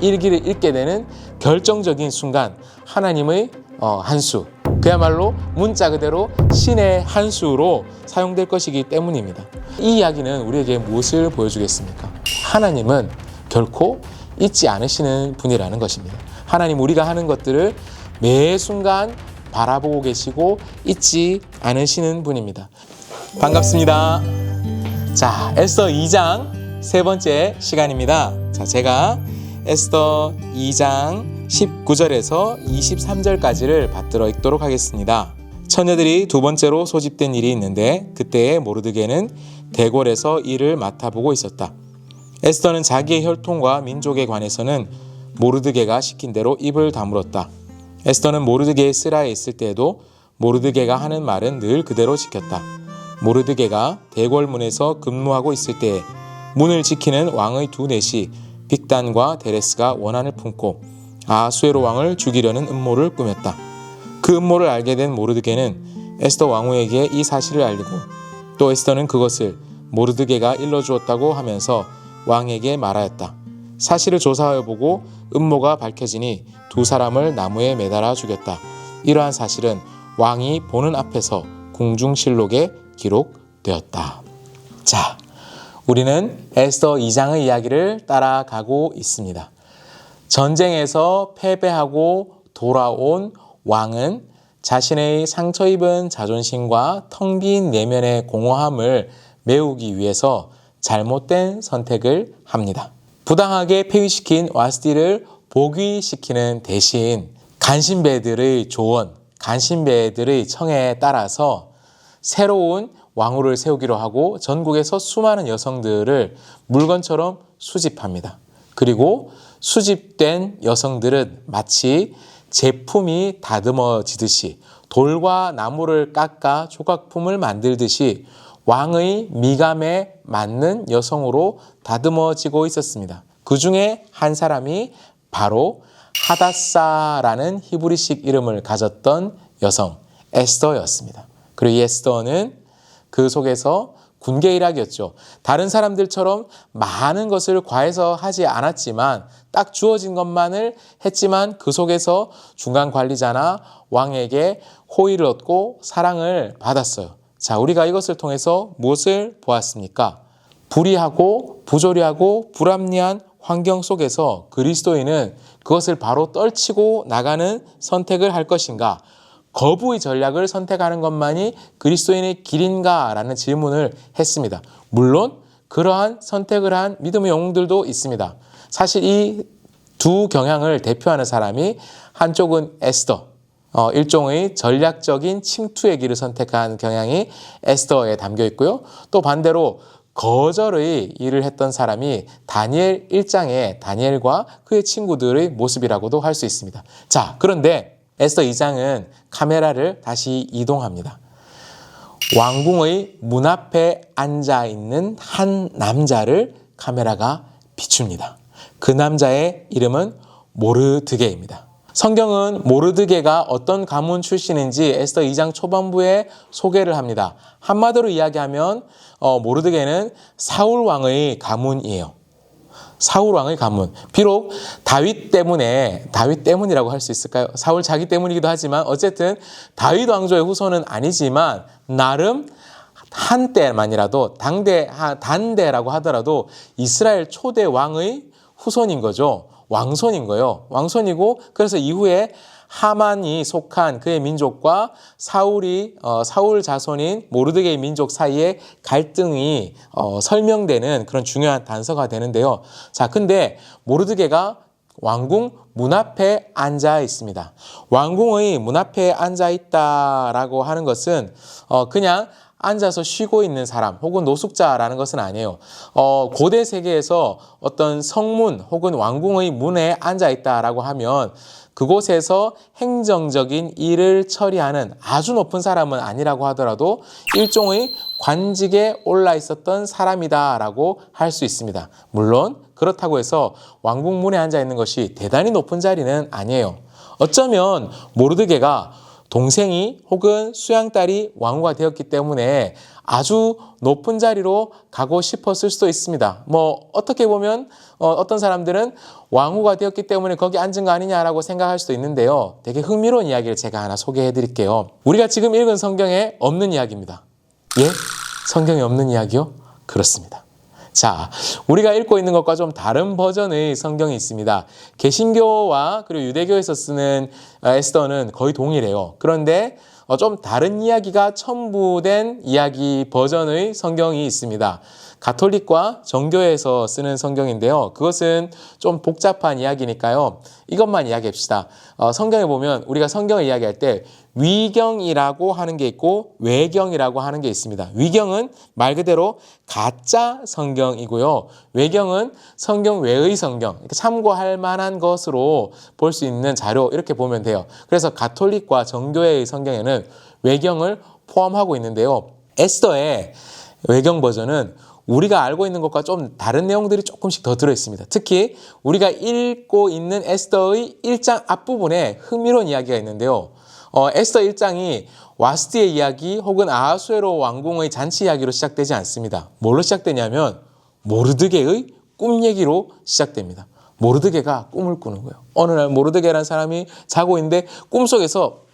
일기를 읽게 되는 결정적인 순간, 하나님의 한수, 그야말로 문자 그대로 신의 한수로 사용될 것이기 때문입니다. 이 이야기는 우리에게 무엇을 보여주겠습니까? 하나님은 결코 잊지 않으시는 분이라는 것입니다. 하나님, 우리가 하는 것들을 매 순간 바라보고 계시고 잊지 않으시는 분입니다. 반갑습니다. 자, 에스더 2장 세 번째 시간입니다. 자, 제가 에스더 2장 19절에서 23절까지를 받들어 읽도록 하겠습니다. 처녀들이 두 번째로 소집된 일이 있는데 그때에 모르드게는 대궐에서 일을 맡아보고 있었다. 에스더는 자기의 혈통과 민족에 관해서는 모르드게가 시킨 대로 입을 다물었다. 에스더는 모르드게의 쓰라에 있을 때에도 모르드게가 하는 말은 늘 그대로 지켰다. 모르드게가 대궐문에서 근무하고 있을 때에 문을 지키는 왕의 두 넷이 빅단과 데레스가 원한을 품고 아수에로 왕을 죽이려는 음모를 꾸몄다. 그 음모를 알게 된 모르드게는 에스더 왕후에게 이 사실을 알리고 또 에스더는 그것을 모르드게가 일러주었다고 하면서 왕에게 말하였다. 사실을 조사해보고 음모가 밝혀지니 두 사람을 나무에 매달아 죽였다. 이러한 사실은 왕이 보는 앞에서 궁중실록에 기록되었다. 자, 우리는 에스더 2장의 이야기를 따라가고 있습니다. 전쟁에서 패배하고 돌아온 왕은 자신의 상처 입은 자존심과 텅 빈 내면의 공허함을 메우기 위해서 잘못된 선택을 합니다. 부당하게 폐위시킨 와스티를 복위시키는 대신 간신배들의 조언, 간신배들의 청에 따라서 새로운 왕후를 세우기로 하고 전국에서 수많은 여성들을 물건처럼 수집합니다. 그리고 수집된 여성들은 마치 제품이 다듬어지듯이 돌과 나무를 깎아 조각품을 만들듯이 왕의 미감에 맞는 여성으로 다듬어지고 있었습니다. 그 중에 한 사람이 바로 하다사라는 히브리식 이름을 가졌던 여성 에스더였습니다. 그리고 이 에스더는 그 속에서 군계 일학이었죠. 다른 사람들처럼 많은 것을 과해서 하지 않았지만 딱 주어진 것만을 했지만 그 속에서 중간 관리자나 왕에게 호의를 얻고 사랑을 받았어요. 자, 우리가 이것을 통해서 무엇을 보았습니까? 불의하고 부조리하고 불합리한 환경 속에서 그리스도인은 그것을 바로 떨치고 나가는 선택을 할 것인가? 거부의 전략을 선택하는 것만이 그리스도인의 길인가? 라는 질문을 했습니다. 물론 그러한 선택을 한 믿음의 영웅들도 있습니다. 사실 이 두 경향을 대표하는 사람이 한쪽은 에스더, 일종의 전략적인 침투의 길을 선택한 경향이 에스더에 담겨 있고요. 또 반대로 거절의 일을 했던 사람이 다니엘 1장의 다니엘과 그의 친구들의 모습이라고도 할 수 있습니다. 자, 그런데 에스더 2장은 카메라를 다시 이동합니다. 왕궁의 문 앞에 앉아있는 한 남자를 카메라가 비춥니다. 그 남자의 이름은 모르드게입니다. 성경은 모르드게가 어떤 가문 출신인지 에스더 2장 초반부에 소개를 합니다. 한마디로 이야기하면 모르드게는 사울 왕의 가문이에요. 사울 왕의 가문. 비록 다윗 때문이라고 할 수 있을까요? 사울 자기 때문이기도 하지만 어쨌든 다윗 왕조의 후손은 아니지만 나름 한때만이라도 단대라고 하더라도 이스라엘 초대 왕의 후손인 거죠. 왕손인 거예요. 왕손이고 그래서 이후에 하만이 속한 그의 민족과 사울 자손인 모르드게의 민족 사이에 갈등이 설명되는 그런 중요한 단서가 되는데요. 자, 근데 모르드게가 왕궁 문 앞에 앉아 있습니다. 왕궁의 문 앞에 앉아 있다라고 하는 것은 그냥 앉아서 쉬고 있는 사람 혹은 노숙자라는 것은 아니에요. 고대 세계에서 어떤 성문 혹은 왕궁의 문에 앉아 있다라고 하면 그곳에서 행정적인 일을 처리하는 아주 높은 사람은 아니라고 하더라도 일종의 관직에 올라 있었던 사람이다라고 할 수 있습니다. 물론 그렇다고 해서 왕궁 문에 앉아 있는 것이 대단히 높은 자리는 아니에요. 어쩌면 모르드게가 동생이 혹은 수양딸이 왕후가 되었기 때문에 아주 높은 자리로 가고 싶었을 수도 있습니다. 뭐 어떻게 보면 어떤 사람들은 왕후가 되었기 때문에 거기 앉은 거 아니냐라고 생각할 수도 있는데요. 되게 흥미로운 이야기를 제가 하나 소개해 드릴게요. 우리가 지금 읽은 성경에 없는 이야기입니다. 예? 성경에 없는 이야기요? 그렇습니다. 자, 우리가 읽고 있는 것과 좀 다른 버전의 성경이 있습니다. 개신교와 그리고 유대교에서 쓰는 에스더는 거의 동일해요. 그런데 좀 다른 이야기가 첨부된 이야기 버전의 성경이 있습니다. 가톨릭과 정교에서 쓰는 성경인데요. 그것은 좀 복잡한 이야기니까요. 이것만 이야기합시다. 성경에 보면 우리가 성경을 이야기할 때 위경이라고 하는 게 있고 외경이라고 하는 게 있습니다. 위경은 말 그대로 가짜 성경이고요. 외경은 성경 외의 성경, 참고할 만한 것으로 볼 수 있는 자료, 이렇게 보면 돼요. 그래서 가톨릭과 정교회의 성경에는 외경을 포함하고 있는데요. 에스더의 외경 버전은 우리가 알고 있는 것과 좀 다른 내용들이 조금씩 더 들어있습니다. 특히 우리가 읽고 있는 에스더의 1장 앞부분에 흥미로운 이야기가 있는데요. 에스더 1장이 와스티의 이야기 혹은 아하수에로 왕궁의 잔치 이야기로 시작되지 않습니다. 뭘로 시작되냐면 모르드게의 꿈 얘기로 시작됩니다. 모르드게가 꿈을 꾸는 거예요. 어느 날 모르드게라는 사람이 자고 있는데 꿈속에서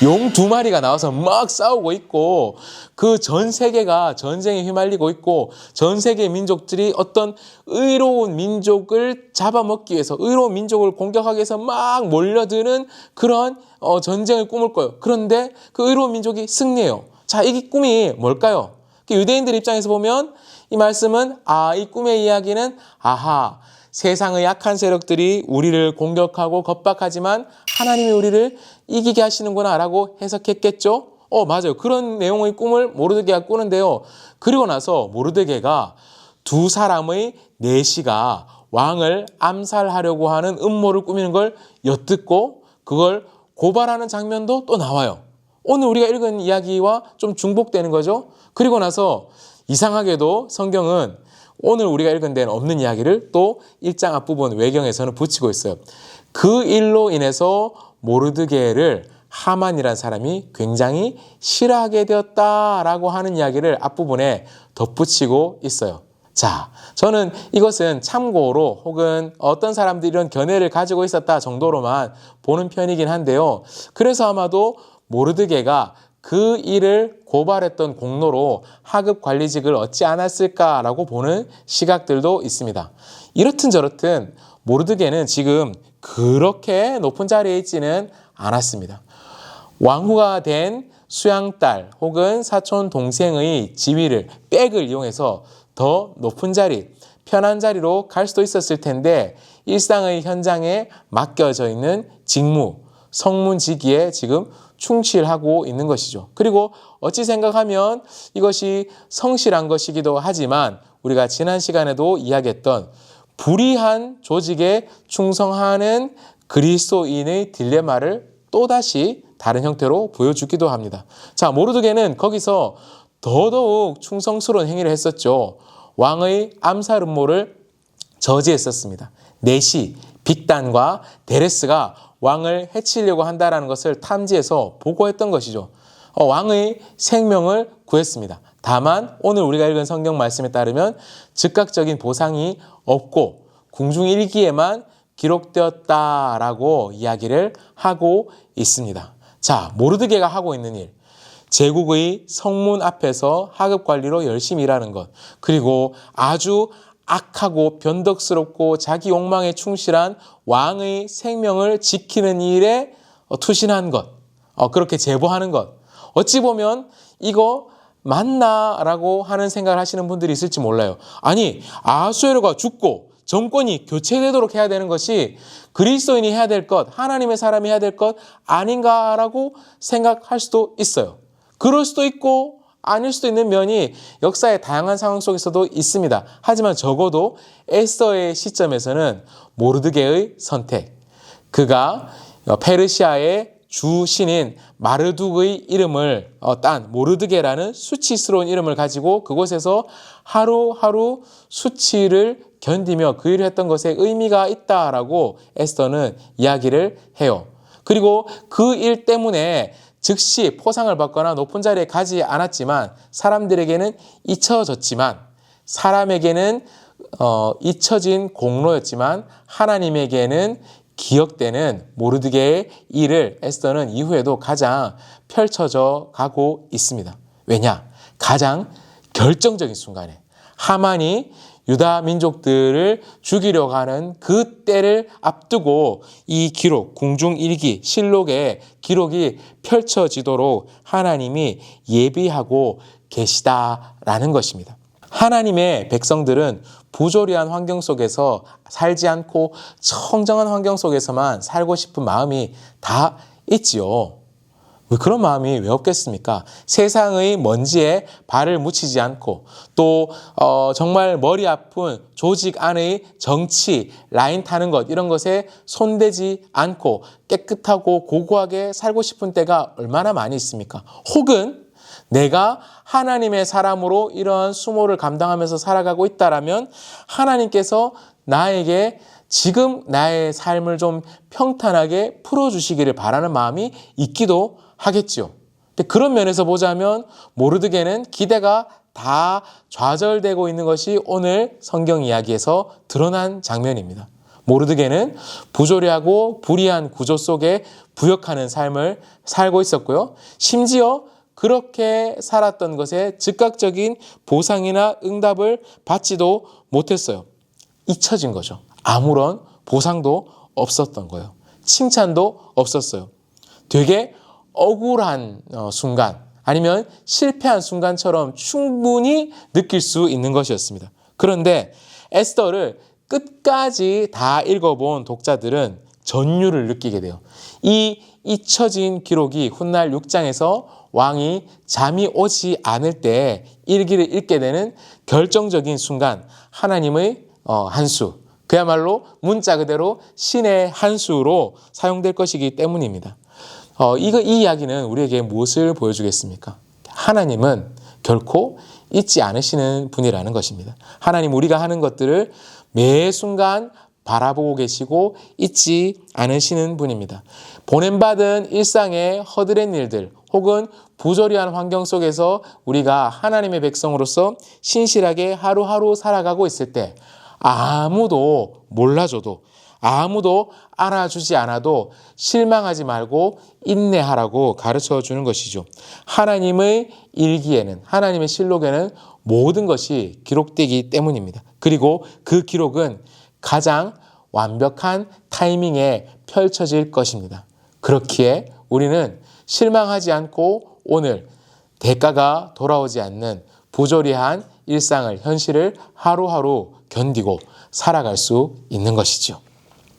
용 2마리가 나와서 막 싸우고 있고 그 전 세계가 전쟁에 휘말리고 있고 전 세계 민족들이 어떤 의로운 민족을 잡아먹기 위해서 의로운 민족을 공격하기 위해서 막 몰려드는 그런 전쟁을 꿈을 꿔요. 그런데 그 의로운 민족이 승리해요. 자, 이 꿈이 뭘까요? 유대인들 입장에서 보면 이 말씀은 이 꿈의 이야기는 세상의 약한 세력들이 우리를 공격하고 겁박하지만 하나님이 우리를 이기게 하시는구나 라고 해석했겠죠? 맞아요. 그런 내용의 꿈을 모르드게가 꾸는데요. 그리고 나서 모르드게가 두 사람의 내시가 왕을 암살하려고 하는 음모를 꾸미는 걸 엿듣고 그걸 고발하는 장면도 또 나와요. 오늘 우리가 읽은 이야기와 좀 중복되는 거죠. 그리고 나서 이상하게도 성경은 오늘 우리가 읽은 데는 없는 이야기를 또 1장 앞부분 외경에서는 붙이고 있어요. 그 일로 인해서 모르드게를 하만이라는 사람이 굉장히 싫어하게 되었다라고 하는 이야기를 앞부분에 덧붙이고 있어요. 자, 저는 이것은 참고로 혹은 어떤 사람들이 이런 견해를 가지고 있었다 정도로만 보는 편이긴 한데요. 그래서 아마도 모르드게가 그 일을 고발했던 공로로 하급 관리직을 얻지 않았을까라고 보는 시각들도 있습니다. 이렇든 저렇든 모르드게는 지금 그렇게 높은 자리에 있지는 않았습니다. 왕후가 된 수양딸 혹은 사촌 동생의 지위를, 백을 이용해서 더 높은 자리, 편한 자리로 갈 수도 있었을 텐데 일상의 현장에 맡겨져 있는 직무, 성문지기에 지금 충실하고 있는 것이죠. 그리고 어찌 생각하면 이것이 성실한 것이기도 하지만 우리가 지난 시간에도 이야기했던 불의한 조직에 충성하는 그리스도인의 딜레마를 또다시 다른 형태로 보여주기도 합니다. 자, 모르드게는 거기서 더더욱 충성스러운 행위를 했었죠. 왕의 암살 음모를 저지했었습니다. 내시, 빅단과 데레스가 왕을 해치려고 한다는 것을 탐지해서 보고했던 것이죠. 왕의 생명을 구했습니다. 다만 오늘 우리가 읽은 성경 말씀에 따르면 즉각적인 보상이 없고 궁중일기에만 기록되었다라고 이야기를 하고 있습니다. 자, 모르드게가 하고 있는 일, 제국의 성문 앞에서 하급 관리로 열심히 일하는 것, 그리고 아주 악하고 변덕스럽고 자기 욕망에 충실한 왕의 생명을 지키는 일에 투신한 것, 그렇게 제보하는 것. 어찌 보면 이거 맞나라고 하는 생각을 하시는 분들이 있을지 몰라요. 아니, 아하수에로가 죽고 정권이 교체되도록 해야 되는 것이 그리스도인이 해야 될 것, 하나님의 사람이 해야 될 것 아닌가라고 생각할 수도 있어요. 그럴 수도 있고 아닐 수도 있는 면이 역사의 다양한 상황 속에서도 있습니다. 하지만 적어도 에스더의 시점에서는 모르드게의 선택, 그가 페르시아의 주신인 마르둑의 이름을 딴 모르드게라는 수치스러운 이름을 가지고 그곳에서 하루하루 수치를 견디며 그 일을 했던 것에 의미가 있다라고 에스더는 이야기를 해요. 그리고 그 일 때문에 즉시 포상을 받거나 높은 자리에 가지 않았지만 사람들에게는 잊혀졌지만 사람에게는 잊혀진 공로였지만 하나님에게는 기억되는 모르드게의 일을 에스더는 이후에도 가장 펼쳐져 가고 있습니다. 왜냐? 가장 결정적인 순간에 하만이 유다 민족들을 죽이려고 하는 그 때를 앞두고 이 기록, 궁중일기, 실록의 기록이 펼쳐지도록 하나님이 예비하고 계시다라는 것입니다. 하나님의 백성들은 부조리한 환경 속에서 살지 않고 청정한 환경 속에서만 살고 싶은 마음이 다 있지요. 왜 그런 마음이 왜 없겠습니까? 세상의 먼지에 발을 묻히지 않고 또 정말 머리 아픈 조직 안의 정치, 라인 타는 것 이런 것에 손대지 않고 깨끗하고 고고하게 살고 싶은 때가 얼마나 많이 있습니까? 혹은 내가 하나님의 사람으로 이러한 수모를 감당하면서 살아가고 있다라면 하나님께서 나에게 지금 나의 삶을 좀 평탄하게 풀어주시기를 바라는 마음이 있기도 하겠죠. 근데 그런 면에서 보자면 모르드게는 기대가 다 좌절되고 있는 것이 오늘 성경 이야기에서 드러난 장면입니다. 모르드게는 부조리하고 불의한 구조 속에 부역하는 삶을 살고 있었고요. 심지어 그렇게 살았던 것에 즉각적인 보상이나 응답을 받지도 못했어요. 잊혀진 거죠. 아무런 보상도 없었던 거예요. 칭찬도 없었어요. 되게 억울한 순간 아니면 실패한 순간처럼 충분히 느낄 수 있는 것이었습니다. 그런데 에스더를 끝까지 다 읽어본 독자들은 전율을 느끼게 돼요. 이 잊혀진 기록이 훗날 6장에서 왕이 잠이 오지 않을 때 일기를 읽게 되는 결정적인 순간 하나님의 한수, 그야말로 문자 그대로 신의 한수로 사용될 것이기 때문입니다. 이 이야기는 우리에게 무엇을 보여주겠습니까? 하나님은 결코 잊지 않으시는 분이라는 것입니다. 하나님 우리가 하는 것들을 매 순간 바라보고 계시고 잊지 않으시는 분입니다. 보냄받은 일상의 허드렛 일들 혹은 부조리한 환경 속에서 우리가 하나님의 백성으로서 신실하게 하루하루 살아가고 있을 때 아무도 몰라줘도 아무도 알아주지 않아도 실망하지 말고 인내하라고 가르쳐 주는 것이죠. 하나님의 일기에는 하나님의 실록에는 모든 것이 기록되기 때문입니다. 그리고 그 기록은 가장 완벽한 타이밍에 펼쳐질 것입니다. 그렇기에 우리는 실망하지 않고 오늘 대가가 돌아오지 않는 부조리한 일상을 현실을 하루하루 견디고 살아갈 수 있는 것이죠.